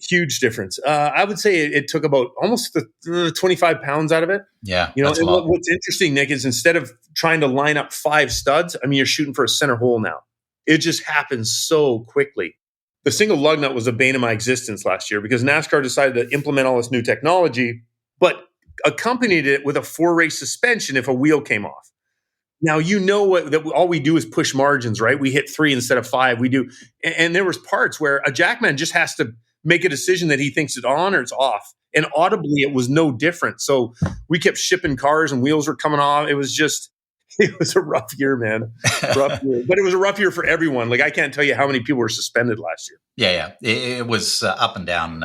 Huge difference. I would say it took about almost 25 pounds out of it. Yeah, that's a lot. What's interesting, Nick, is instead of trying to line up 5 studs, I mean, you're shooting for a center hole now. It just happens so quickly. The single lug nut was a bane of my existence last year because NASCAR decided to implement all this new technology, but accompanied it with a 4-race suspension if a wheel came off. Now, that all we do is push margins, right? We hit 3 instead of 5. We do. And there was parts where a jackman just has to make a decision that he thinks it's on or it's off. And audibly, it was no different. So we kept shipping cars and wheels were coming off. It was a rough year, man. Rough year. But it was a rough year for everyone. Like I can't tell you how many people were suspended last year. Yeah. It was up and down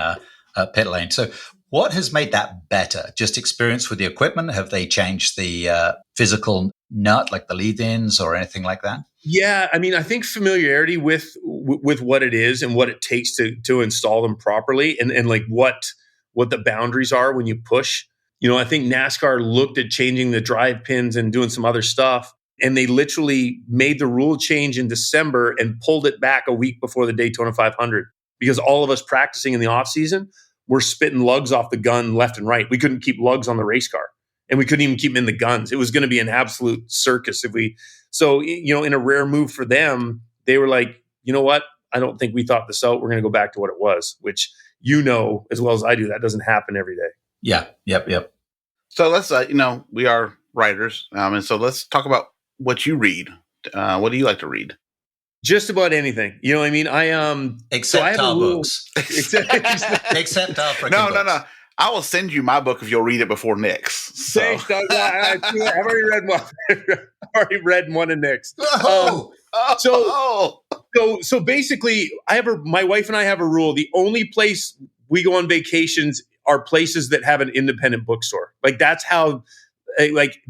pit lane. So what has made that better? Just experience with the equipment? Have they changed the physical nut, like the lead-ins or anything like that? Yeah, I mean, I think familiarity with what it is and what it takes to install them properly, and like what the boundaries are when you push. I think NASCAR looked at changing the drive pins and doing some other stuff, and they literally made the rule change in December and pulled it back a week before the Daytona 500 because all of us practicing in the off season were spitting lugs off the gun left and right. We couldn't keep lugs on the race car. And we couldn't even keep them in the guns. It was going to be an absolute circus So, in a rare move for them, they were like, you know what? I don't think we thought this out. We're going to go back to what it was, which as well as I do, that doesn't happen every day. Yeah. Yep. So let's, we are writers. And so let's talk about what you read. What do you like to read? Just about anything. You know what I mean? Except our books. Except our freaking books. No. I will send you my book if you'll read it before Nick's. So. Thanks, Doug. I've already read one. I've already read one of Nick's. So basically, my wife and I have a rule. The only place we go on vacations are places that have an independent bookstore. Like that's how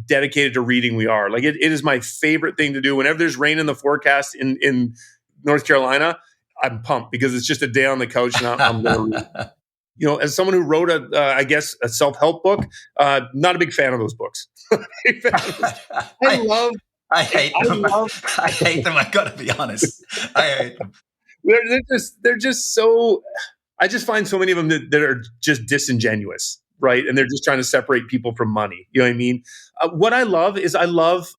dedicated to reading we are. Like it is my favorite thing to do. Whenever there's rain in the forecast in North Carolina, I'm pumped because it's just a day on the couch and I'm going to read. As someone who wrote a self-help book, not a big fan of those books. I hate them. I hate them. I've got to be honest. I hate them. they're just so. I just find so many of them that are just disingenuous, right? And they're just trying to separate people from money. You know what I mean? What I love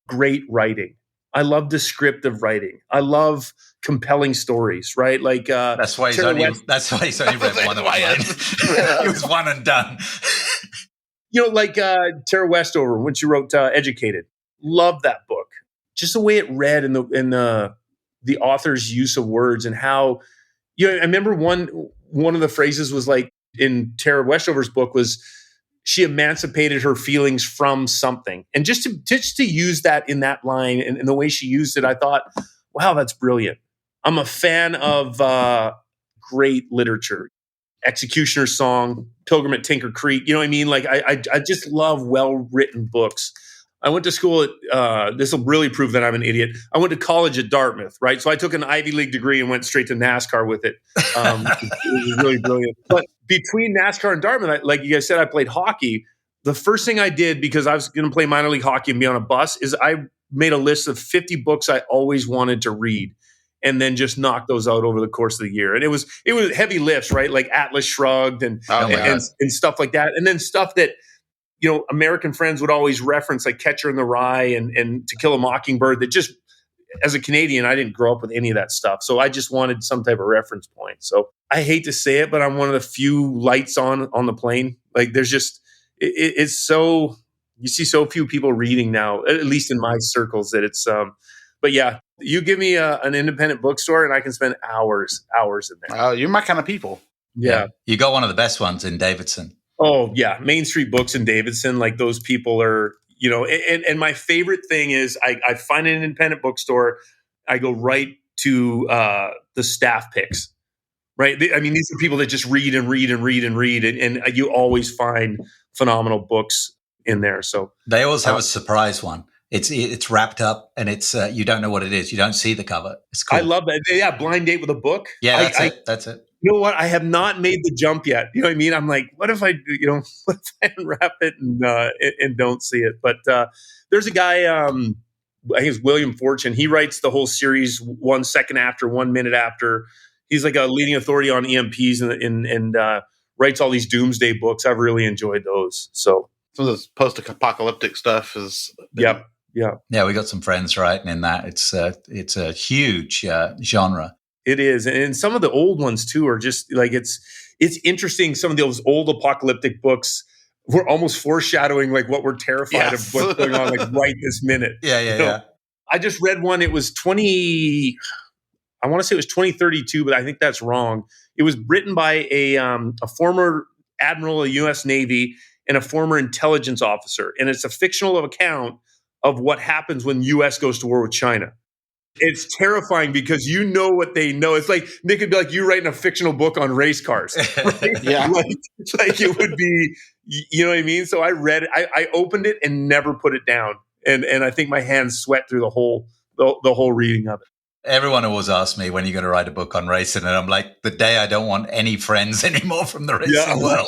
great writing. I love descriptive writing. I love compelling stories, right? Like That's why he's only read one of mine. He was one and done. Like Tara Westover when she wrote Educated. Love that book. Just the way it read and the author's use of words and how I remember one of the phrases was like in Tara Westover's book was she emancipated her feelings from something. And just to use that in that line and the way she used it, I thought, wow, that's brilliant. I'm a fan of great literature. Executioner's Song, Pilgrim at Tinker Creek. You know what I mean? Like I just love well-written books. I went to school at, this will really prove that I'm an idiot. I went to college at Dartmouth, right? So I took an Ivy League degree and went straight to NASCAR with it. It was really brilliant. But between NASCAR and Dartmouth, like you guys said, I played hockey. The first thing I did, because I was going to play minor league hockey and be on a bus, is I made a list of 50 books I always wanted to read and then just knock those out over the course of the year. And it was heavy lifts, right? Like Atlas Shrugged and stuff like that. And then stuff that, American friends would always reference, like Catcher in the Rye and To Kill a Mockingbird, that just, as a Canadian, I didn't grow up with any of that stuff. So I just wanted some type of reference point. So I hate to say it, but I'm one of the few lights on the plane. Like there's just, it's so, you see so few people reading now, at least in my circles, that it's, but yeah, you give me an independent bookstore and I can spend hours in there. Oh, you're my kind of people. Yeah. You got one of the best ones in Davidson. Oh yeah. Main Street Books in Davidson. Like those people are, and my favorite thing is I find an independent bookstore. I go right to the staff picks, right? These are people that just read and read and read and read. And you always find phenomenal books in there. So they always have a surprise one. It's wrapped up and it's you don't know what it is. You don't see the cover. It's cool. I love that. Yeah, blind date with a book. Yeah, that's it. You know what? I have not made the jump yet. You know what I mean? I'm like, what if I do? What if I unwrap it and don't see it? But there's a guy. I think it's William Fortune. He writes the whole series 1 second after, 1 minute after. He's like a leading authority on EMPs and writes all these doomsday books. I've really enjoyed those. So some of this post-apocalyptic stuff is. Yep. Yeah, we got some friends writing in that. It's a huge genre. It is, and some of the old ones too are just like it's interesting. Some of those old apocalyptic books were almost foreshadowing like what we're terrified of what's going on like right this minute. Yeah. I just read one. It was I want to say it was 2032, but I think that's wrong. It was written by a former admiral of the U.S. Navy and a former intelligence officer, and it's a fictional account of what happens when U.S. goes to war with China. It's terrifying because you know what they know. It's like Nick would be like you writing a fictional book on race cars. Right? Yeah, like it would be. You know what I mean? So I read it. I opened it and never put it down, and I think my hands sweat through the whole reading of it. Everyone always asks me, when are you going to write a book on racing? And I'm like, the day I don't want any friends anymore from the racing world.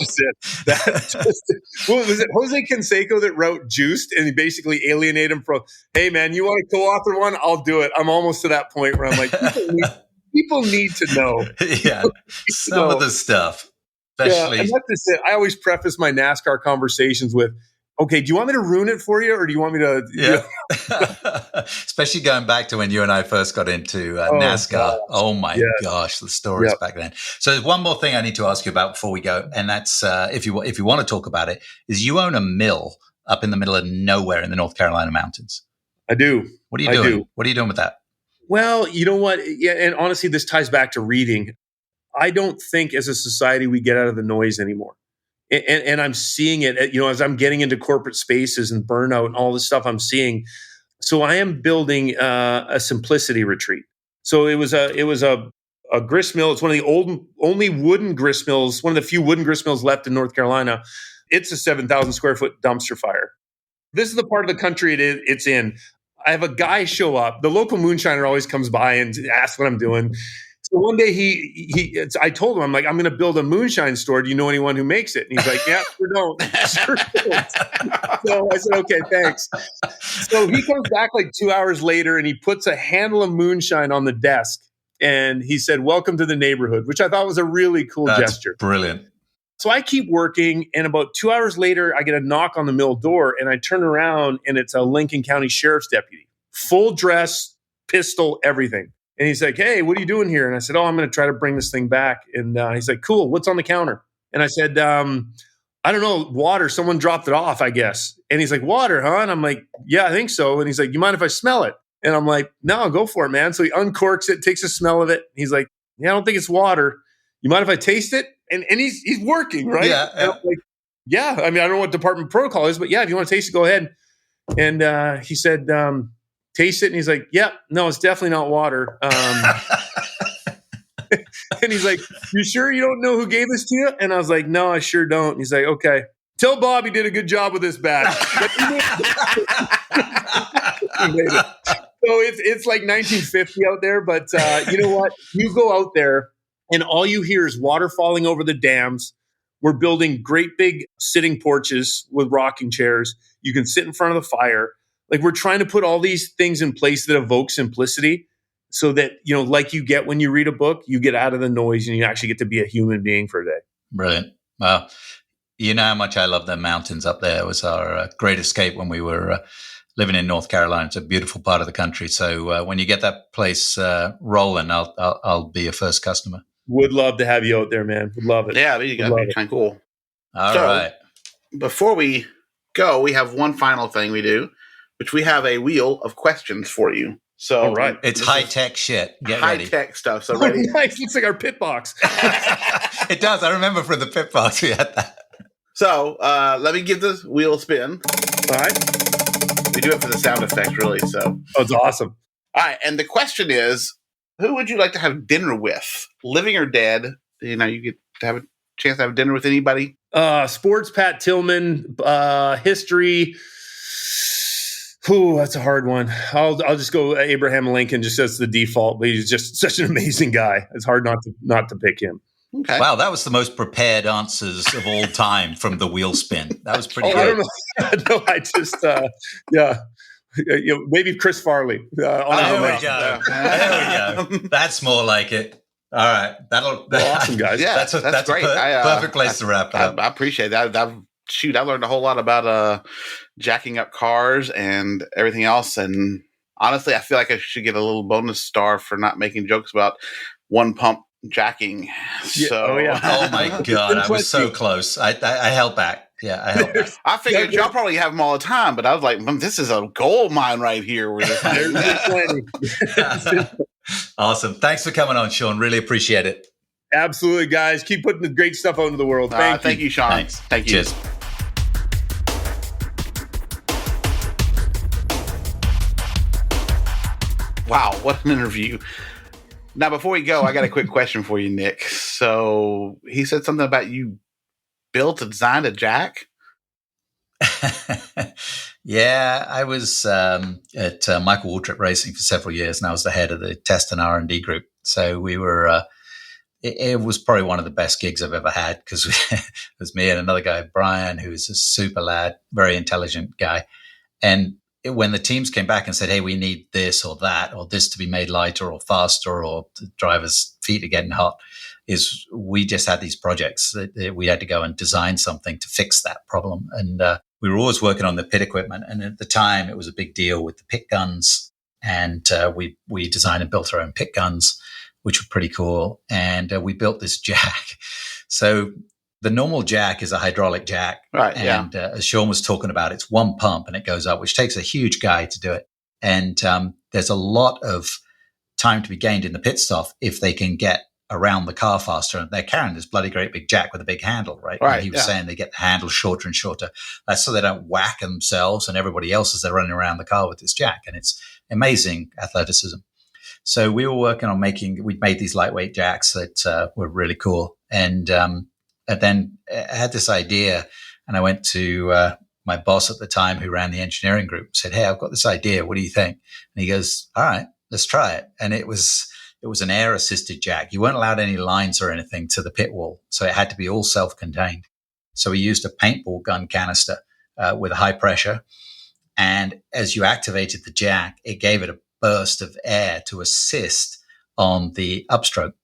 Was it Jose Canseco that wrote Juiced and he basically alienated him from, hey man, you want to co-author one? I'll do it. I'm almost to that point where I'm like, people need to know. Yeah, some of the stuff. Especially. Yeah, and that's it. I always preface my NASCAR conversations with, okay, do you want me to ruin it for you or do you want me to? Yeah. Especially going back to when you and I first got into NASCAR. Gosh. Oh my gosh, the stories back then. So there's one more thing I need to ask you about before we go. And that's, if you want to talk about it, is you own a mill up in the middle of nowhere in the North Carolina mountains. I do. What are you doing? What are you doing with that? Well, you know what? Yeah. And honestly, this ties back to reading. I don't think as a society we get out of the noise anymore. And I'm seeing it, as I'm getting into corporate spaces and burnout and all this stuff I'm seeing. So I am building a simplicity retreat. So it was a grist mill. It's one of the only wooden grist mills, one of the few wooden grist mills left in North Carolina. It's a 7,000 square foot dumpster fire. This is the part of the country it's in. I have a guy show up. The local moonshiner always comes by and asks what I'm doing. So one day I told him, I'm like, I'm going to build a moonshine store. Do you know anyone who makes it? And he's like, yeah, sure don't. Sure don't. So I said, okay, thanks. So he comes back like 2 hours later and he puts a handle of moonshine on the desk And he said, "Welcome to the neighborhood," which I thought was a really cool gesture. Brilliant. So I keep working, and about 2 hours later, I get a knock on the mill door, and I turn around, and it's a Lincoln County Sheriff's deputy, full dress, pistol, everything. And he's like, "Hey, what are you doing here?" And I said, "Oh, I'm going to try to bring this thing back." And he's like, "Cool. What's on the counter?" And I said, "I don't know, water. Someone dropped it off, I guess." And he's like, "Water, huh?" And I'm like, "Yeah, I think so." And he's like, "You mind if I smell it?" And I'm like, "No, go for it, man." So he uncorks it, takes a smell of it. He's like, "Yeah, I don't think it's water. You mind if I taste it?" And he's working, right? Yeah. And I'm like, "Yeah." I mean, I don't know what department protocol is, but yeah, if you want to taste it, go ahead. And he said, "Taste it." And he's like, "Yeah, no, it's definitely not water." And he's like, "You sure you don't know who gave this to you?" And I was like, "No, I sure don't." And he's like, "Okay, tell Bob he did a good job with this batch." So it's like 1950 out there, but you know what? You go out there and all you hear is water falling over the dams. We're building great big sitting porches with rocking chairs. You can sit in front of the fire. Like, we're trying to put all these things in place that evoke simplicity so that, you know, like you get when you read a book, you get out of the noise and you actually get to be a human being for a day. Brilliant. Wow. You know how much I love the mountains up there. It was our great escape when we were living in North Carolina. It's a beautiful part of the country. So when you get that place rolling, I'll be your first customer. Would love to have you out there, man. Would love it. Yeah, that'd be kind of cool. All right. Before we go, we have one final thing we do, which we have a wheel of questions for you. So all right. It's high-tech shit. Get ready. High-tech stuff. So ready? Nice. Looks like our pit box. It does. I remember from the pit box we had that. So let me give this wheel a spin. All right. We do it for the sound effects, really. So oh, it's awesome. All right. And the question is, who would you like to have dinner with, living or dead? You know, you get to have a chance to have dinner with anybody. Sports, Pat Tillman, history. Ooh, that's a hard one. I'll just go Abraham Lincoln just as the default, but he's just such an amazing guy. It's hard not to pick him. Okay. Wow, that was the most prepared answers of all time from the wheel spin. That was pretty good. I don't know. No, I just yeah. You know, maybe Chris Farley. There we go. That's more like it. All right, awesome, guys. Yeah, that's great. Perfect place to wrap it up. I appreciate that. I learned a whole lot about jacking up cars and everything else. And honestly, I feel like I should get a little bonus star for not making jokes about one pump jacking. So, oh my God, I was so close. I held back. Yeah, I held back. I figured y'all probably have them all the time, but I was like, this is a gold mine right here. Awesome. Thanks for coming on, Shaun. Really appreciate it. Absolutely, guys. Keep putting the great stuff out into the world. Thank you, Shaun. Thanks. Thank you. Cheers. Wow, what an interview. Now, before we go, I got a quick question for you, Nick. So he said something about you built and designed a jack? Yeah, I was at Michael Waltrip Racing for several years, and I was the head of the test and R&D group. So we were, it was probably one of the best gigs I've ever had because it was me and another guy, Brian, who's a super lad, very intelligent guy. And when the teams came back and said, hey, we need this or that, or this to be made lighter or faster, or the driver's feet are getting hot, is we just had these projects that we had to go and design something to fix that problem. And we were always working on the pit equipment. And at the time, it was a big deal with the pit guns. And we designed and built our own pit guns, which were pretty cool. And we built this jack. So the normal jack is a hydraulic jack. Right. And as Shaun was talking about, it's one pump and it goes up, which takes a huge guy to do it. And there's a lot of time to be gained in the pit stop if they can get around the car faster. And they're carrying this bloody great big jack with a big handle, right? Right. And he was saying they get the handle shorter and shorter. That's so they don't whack themselves and everybody else as they're running around the car with this jack. And it's amazing athleticism. So we were working on we'd made these lightweight jacks that were really cool. And then I had this idea, and I went to my boss at the time who ran the engineering group, said, hey, I've got this idea. What do you think? And he goes, all right, let's try it. And it was an air-assisted jack. You weren't allowed any lines or anything to the pit wall, so it had to be all self-contained. So we used a paintball gun canister with high pressure, and as you activated the jack, it gave it a burst of air to assist on the upstroke.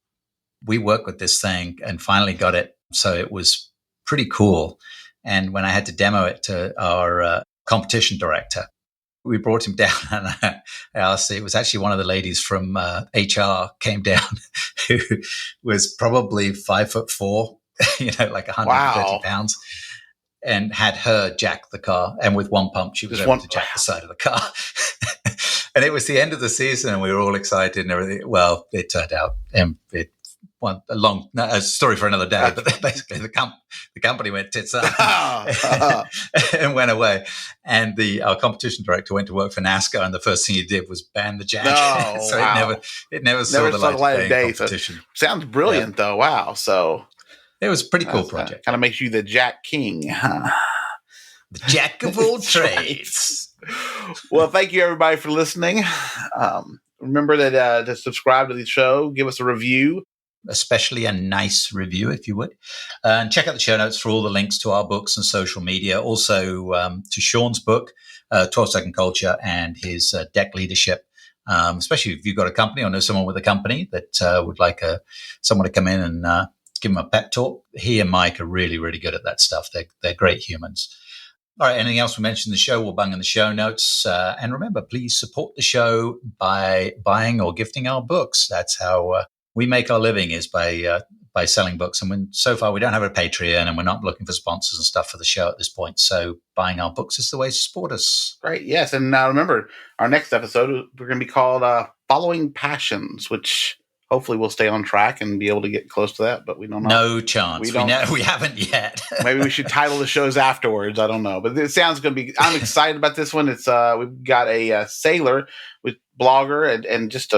We worked with this thing and finally got it. So it was pretty cool. And when I had to demo it to our competition director, we brought him down and I asked, it was actually one of the ladies from HR came down who was probably 5'4", like 130 pounds, and had her jack the car. And with one pump, she was able to jack the side of the car. And it was the end of the season and we were all excited and everything. Well, it turned out, a story for another day, but basically the company went tits up and went away. And our competition director went to work for NASCAR, and the first thing he did was ban the jack. So it never saw the light of day. Competition. So, sounds brilliant, though. Wow. So it was a pretty cool project. Kind of makes you the Jack King, huh? The Jack of all trades. Well, thank you everybody for listening. Remember that to subscribe to the show, give us a review. Especially a nice review, if you would. And check out the show notes for all the links to our books and social media. Also to Shaun's book, 12-Second Culture, and his deck leadership. Especially if you've got a company or know someone with a company that would like someone to come in and give them a pep talk. He and Mike are really, really good at that stuff. They're great humans. All right, anything else we mentioned in the show, we'll bung in the show notes. And remember, please support the show by buying or gifting our books. That's how we make our living, is by selling books. And so far, we don't have a Patreon, and we're not looking for sponsors and stuff for the show at this point. So buying our books is the way to support us. Great, yes. And now remember, our next episode, we're going to be called Following Passions, which hopefully we'll stay on track and be able to get close to that, but we don't know. No chance. We haven't yet. Maybe we should title the shows afterwards. I don't know. But it sounds going to be – I'm excited about this one. It's we've got a sailor with blogger and just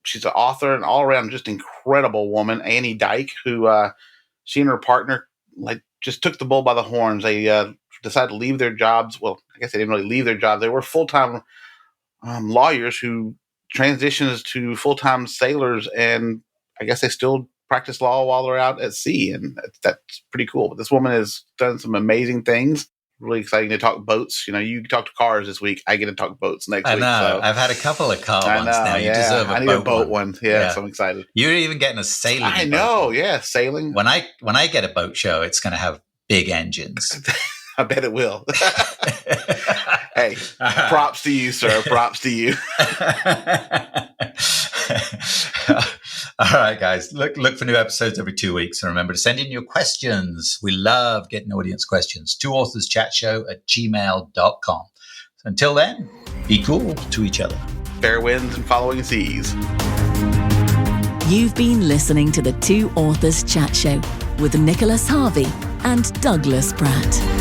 she's an author and all-around just incredible woman, Annie Dyke, who she and her partner just took the bull by the horns. They decided to leave their jobs. Well, I guess they didn't really leave their jobs. They were full-time lawyers who transitions to full-time sailors, and I guess they still practice law while they're out at sea, and that's pretty cool. But this woman has done some amazing things. Really exciting to talk boats. You talk to cars this week. I get to talk boats next week. I know. So. I've had a couple of car ones now. You deserve I need a boat one. Yeah, so I'm excited. You're even getting a sailing boat. I know, yeah, sailing. When I get a boat show, it's going to have big engines. I bet it will. Hey, props to you, sir. Props to you. All right, guys. Look for new episodes every 2 weeks. And remember to send in your questions. We love getting audience questions. 2authorschatShow@gmail.com. So until then, be cool to each other. Fair winds and following seas. You've been listening to the Two Authors Chat Show with Nicholas Harvey and Douglas Pratt.